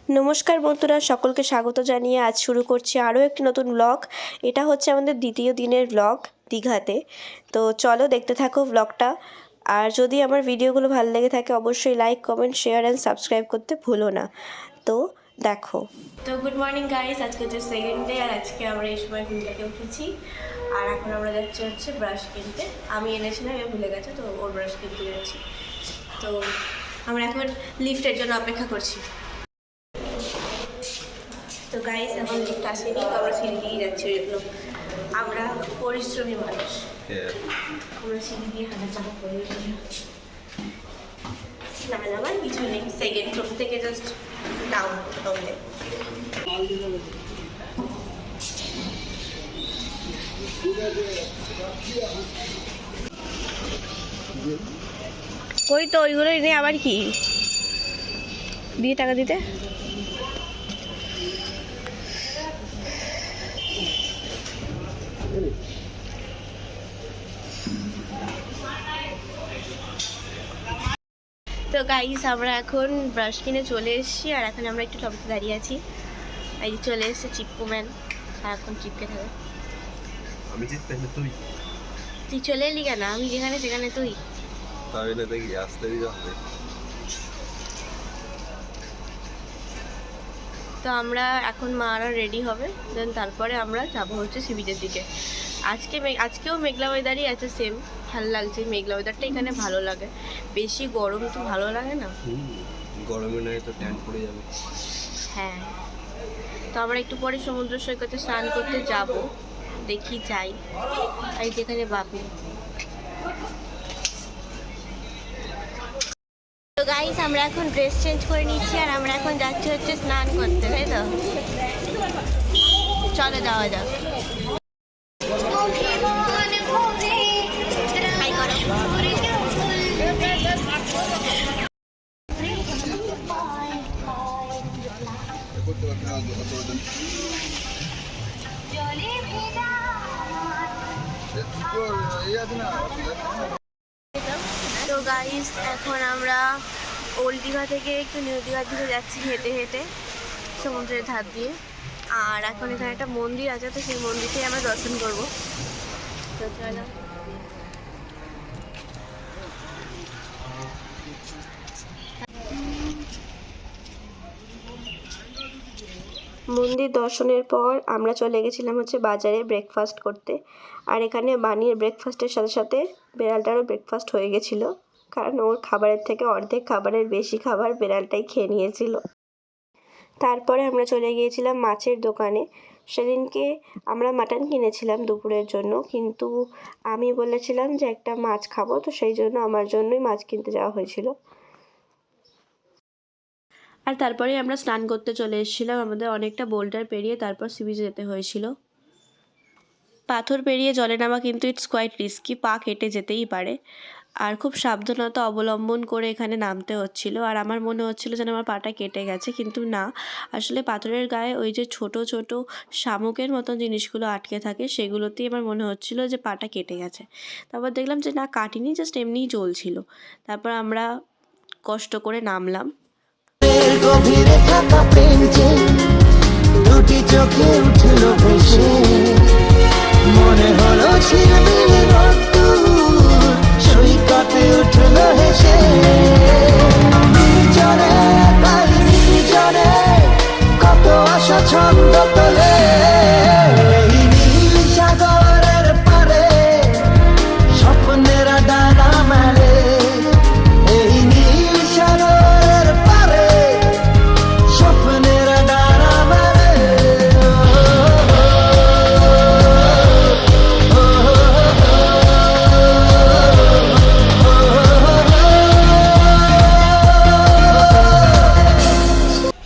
নমস্কার বন্ধুরা, সকলকে স্বাগত জানিয়ে আজ শুরু করছি আরও একটি নতুন ব্লগ। এটা হচ্ছে আমাদের দ্বিতীয় দিনের ব্লগ দীঘাতে। তো চলো দেখতে থাকো ব্লগটা। আর যদি আমার ভিডিওগুলো ভালো লেগে থাকে অবশ্যই like, comment, share and subscribe করতে ভুলো না। তো দেখো। তো গুড মর্নিং গাইস, আজকে হচ্ছে সেকেন্ড ডে আর আজকে আমরা এই সময় ঘুম থেকে উঠেছি। আর এখন আমরা যাচ্ছি হচ্ছে ব্রাশ কিনতে। আমি এনেছিলাম, এ ভুলে গেছে, তো ওর ব্রাশ কিনতে যাচ্ছি। তো আমরা এখন লিফটের জন্য অপেক্ষা করছি। তো গাইস এখন লিফট আসেনি, তো আমরা সিঁড়ি দিয়ে যাচ্ছি। ওই জন্য আমরা পরিশ্রমী মানুষ, আমরা সিঁড়ি দিয়ে হাঁটাচালা করি। নামে নামার কিছু নেই, সেকেন্ড ফ্লোর থেকে জাস্ট ডাউন হবে। ওই তো ওইগুলোই নেই, আবার কি দিয়ে টাকা দিতে। তো গাইস আমরা এখন ব্রাশ কিনে চলে এসেছি, আর এখন আমরা একটু টপতে দাঁড়িয়ে আছি। এই যে চলে এসেছে চিপকু ম্যান, সারাক্ষণ চিপকে থাকে। আমি চিপকে না, তুই চলে এলি কেন? আমি যেখানে সেখানে তুই। তাই না, দেখি আসতে দিতে হবে। তো আমরা এখন মারা রেডি হবে, দেন তারপরে আমরা যাবো হচ্ছে সি বিচের দিকে। আজকেও মেঘলা ওয়েদারই আছে, সেম ভালো লাগছে। মেঘলা ওয়েদারটা এখানে ভালো লাগে, বেশি গরম তো ভালো লাগে না। গরমে নয় তো ট্যান পড়ে যাবে। হ্যাঁ, তো আমরা একটু পরে সমুদ্র সৈকতে স্নান করতে যাব, দেখি যাই। আর যেখানে বাপি। তো গাইস আমরা এখন ড্রেস চেঞ্জ করে নিচ্ছি, আর আমরা এখন যাচ্ছি হচ্ছে স্নান করতে, তাই তো? চলো যাওয়া যাক। তো গাইস এখন আমরা ওল্ড দীঘা থেকে একটু নিউ দীঘার দিকে যাচ্ছি হেঁটে হেঁটে সমুদ্রের ধার দিয়ে। আর এখন এখানে একটা মন্দির আছে, তো সেই মন্দিরটাই আমরা দর্শন করবো। তো চলো। মন্দির দর্শনের পর আমরা চলে গেছিলাম হচ্ছে বাজারে ব্রেকফাস্ট করতে। আর এখানে বানিয়ে ব্রেকফাস্টের সাথে সাথে বেড়ালটারও ব্রেকফাস্ট হয়ে গেছিলো, কারণ ওর খাবারের থেকে অর্ধেক খাবারের বেশি খাবার বেড়ালটাই খেয়ে নিয়েছিল। তারপরে আমরা চলে গিয়েছিলাম মাছের দোকানে। সেদিনকে আমরা মাটন কিনেছিলাম দুপুরের জন্য, কিন্তু আমি বলেছিলাম যে একটা মাছ খাবো, তো সেই জন্য আমার জন্যই মাছ কিনতে যাওয়া হয়েছিল। আর তারপরে আমরা স্নান করতে চলে এসেছিলাম। আমাদের অনেকটা বোল্ডার পেরিয়ে তারপর সি বিচে যেতে হয়েছিল। পাথর পেরিয়ে জলে নামা কিন্তু ইটস কোয়াইট রিস্কি, পা কেটে যেতেই পারে। আর খুব সাবধানতা অবলম্বন করে এখানে নামতে হচ্ছিল। আর আমার মনে হচ্ছিল যেন আমার পাটা কেটে গেছে, কিন্তু না, আসলে পাথরের গায়ে ওই যে ছোট ছোট শামুকের মতন জিনিসগুলো আটকে থাকে, সেগুলোতেই আমার মনে হচ্ছিল যে পাটা কেটে গেছে। তারপর দেখলাম যে না, কাটিনি, জাস্ট এমনিই চলছিল। তারপর আমরা কষ্ট করে নামলাম। গভীরে থাকা প্রেম যে দুটি চোখে উঠল ভেসে, মনে হলো ঝিলমিলে রোদ্দুর সৈকতে উঠল হেসে। নির্জনে তাই নির্জনে কত আশা ছন্দ তোলে, এই নীল সাগরের পারে স্বপ্নেরা ডানা মেলে। এই নীল সাগরের পারে স্বপ্নেরা ডানা মেলে।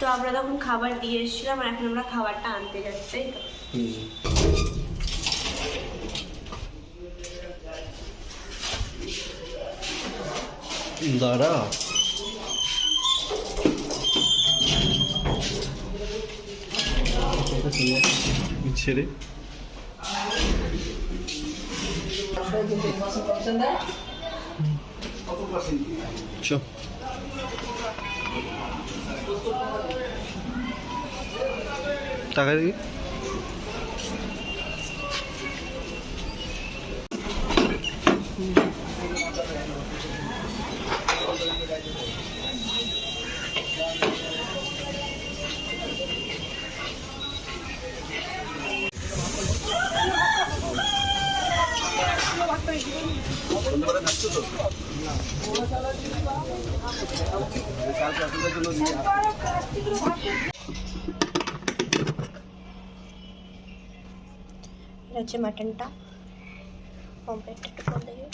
তো আমরা তখন খাবার দিয়ে এসেছিলাম, আর এখন আমরা খাবারটা আনতে যাচ্ছি, তাই তো? দাঁড়া, ছেড়ে চ। টাকা দেখি। হচ্ছে মাটনটা কমপ্লিট একটু করে দেখি।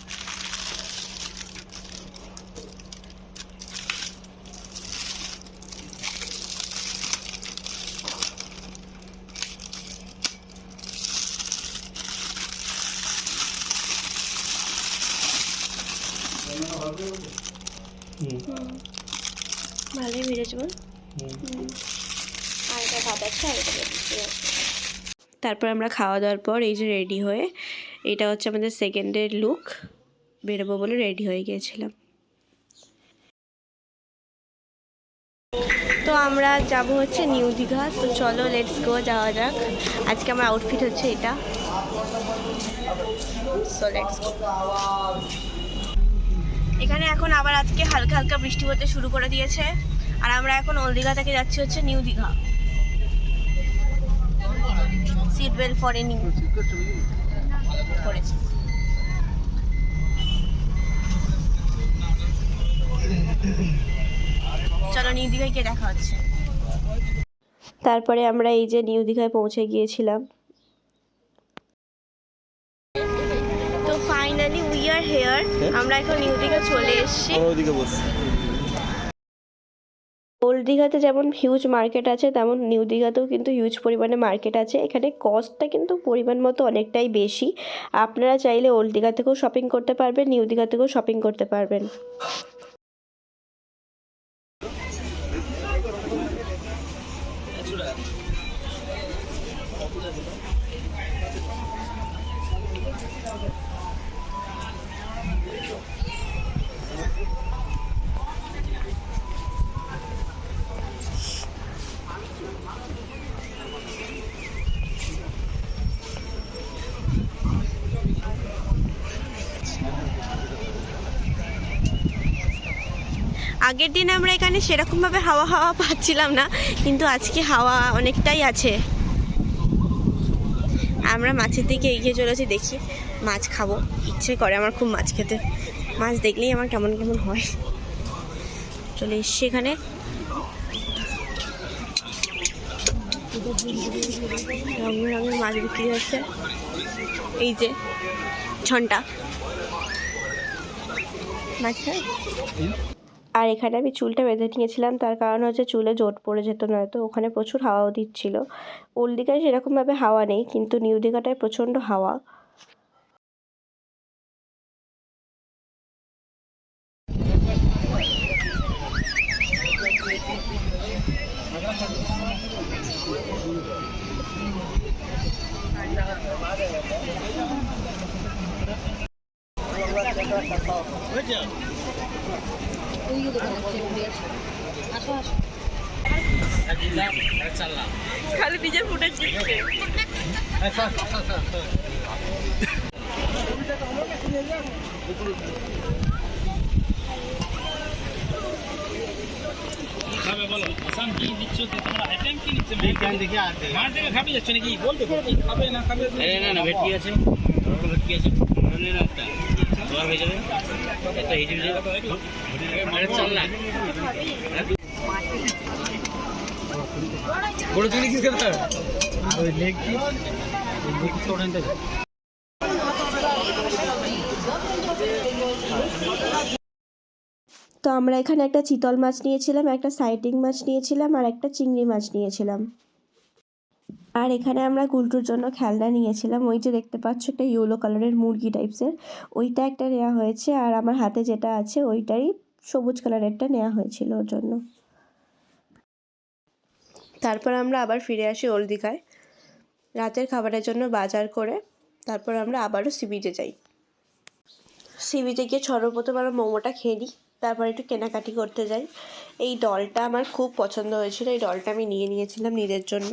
ভালোই ভেজেছে বল। আর এটা ভাত আছে আর এটা আছে। তারপর আমরা খাওয়া দাওয়ার পর এই যে রেডি হয়ে, এটা হচ্ছে আমাদের সেকেন্ডের লুক, বেরোবো বলে রেডি হয়ে গিয়েছিলাম। তো আমরা যাব হচ্ছে নিউ দীঘা। তো চলো লেটস গো, যাওয়া যাক। আজকে আমার আউটফিট হচ্ছে এটা। So let's go. এখানে এখন আবার আজকে হালকা হালকা বৃষ্টি হতে শুরু করে দিয়েছে, আর আমরা এখন ওল্ড দীঘা থেকে যাচ্ছি হচ্ছে নিউ দীঘা। সিট বেল্ট পরেনি, পরেছে। চলো নিউ দীঘায় গিয়ে দেখা হচ্ছে। তারপরে আমরা এই যে নিউ দীঘায় পৌঁছে গিয়েছিলাম। তো ফাইনালি উই আর হেয়ার। আমরা এখন নিউ দীঘা চলে এসেছি। ওল্ড দীঘাতে যেমন হিউজ মার্কেট আছে, তেমন নিউ দীঘাতেও কিন্তু হিউজ পরিমাণে মার্কেট আছে। এখানে কস্টটা কিন্তু পরিমাণ মতো অনেকটাই বেশি। আপনারা চাইলে ওল্ড দীঘা থেকেও শপিং করতে পারবেন, নিউ দীঘা থেকেও শপিং করতে পারবেন। আগের দিন আমরা এখানে সেরকমভাবে হাওয়া পাচ্ছিলাম না, কিন্তু আজকে হাওয়া অনেকটাই আছে। আমরা মাছের দিকে এগিয়ে চলেছি, দেখি মাছ খাবো, ইচ্ছে করে আমার খুব মাছ খেতে। মাছ দেখলেই আমার কেমন কেমন হয়। চলে এসছি এখানে। রঙের রঙের মাছ বিক্রি হচ্ছে। এই যে ছন্টা মাছ খায়। আর এখানে আমি চুলটা বেঁধে নিয়েছিলাম, তার কারণ হচ্ছে চুলে জট পড়ে যেত, নয়তো ওখানে প্রচুর হাওয়াও দিচ্ছিল। ওল্ড দীঘায় সেরকমভাবে হাওয়া নেই, কিন্তু নিউ দীঘাটায় প্রচণ্ড হাওয়া। খালি নিজের ফুটে দিচ্ছে। খাবে বলো আসাম কি দিচ্ছ তোমরা আইটেম কি নিচ্ছে মেন দেখে আসবে মাছ দেখে খাবে যাচ্ছে নাকি বলবে কি খাবে না খাবে না ভেটকি আছে ভেটকি আছে না না একটা তোমার হয়ে যাবে এটা হিজে যাবে মানে চল না বড় চিনি কি করতে ওই লেগ কি ছোড়ান দে। তো আমরা এখানে একটা চিতল মাছ নিয়েছিলাম, একটা সাইটিং মাছ নিয়েছিলাম, আর একটা চিংড়ি মাছ নিয়েছিলাম। আর এখানে আমরা গুলটুর জন্য খেলনা নিয়েছিলাম। ওই যে দেখতে পাচ্ছ একটা ইয়েলো কালারের মুরগি টাইপসের, ওইটা একটা নেওয়া হয়েছে। আর আমার হাতে যেটা আছে ওইটারই সবুজ কালারেরটা নেওয়া হয়েছিল ওর জন্য। তারপর আমরা আবার ফিরে আসি ওল্ড দীঘায় রাতের খাবারের জন্য বাজার করে। তারপর আমরা আবারও সি বিচে যাই। সি বিচে গিয়ে সর্বপ্রথম আমরা মোমোটা খেয়ে নিই, তারপর একটু কেনাকাটি করতে যাই। এই ডলটা আমার খুব পছন্দ হয়েছিল, এই ডলটা আমি নিয়েছিলাম নিজের জন্য।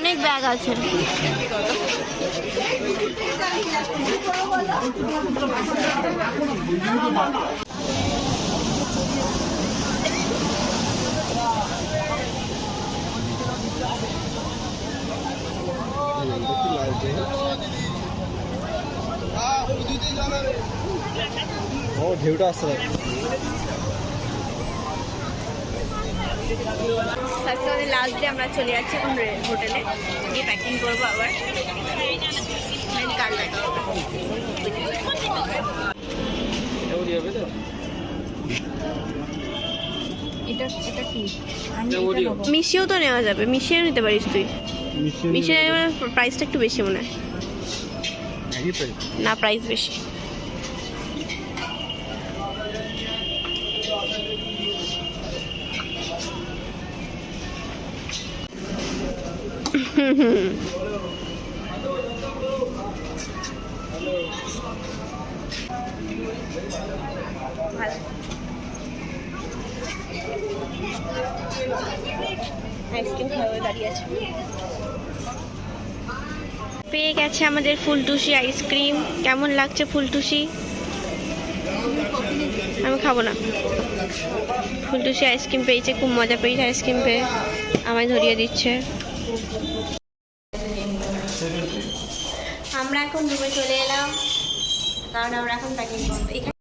অনেক ব্যাগ আছে। ও ঢেউটা আসছে তারপরে লাস্ট ডে আমরা চলে যাচ্ছি এখন হোটেলে গিয়ে প্যাকিং করবো আবার। কার দেখা মিশিয়েও তো নেওয়া যাবে, মিশিয়েও নিতে পারিস তুই। মিশিয়ে প্রাইসটা একটু বেশি মনে হয় না, প্রাইস বেশি। আইসক্রিম খাওয়া দাঁড়িয়ে আছে। পেয়ে গেছে আমাদের ফুলটুসি আইসক্রিম। কেমন লাগছে ফুলটুসি? আমি খাবো না। ফুলটুসি আইসক্রিম পেয়েছে, খুব মজা পেয়েছে আইসক্রিম পেয়ে, আমায় ধরিয়ে দিচ্ছে। আমরা এখন রুমে চলে এলাম, কারণ আমরা এখন প্যাকিং করবো।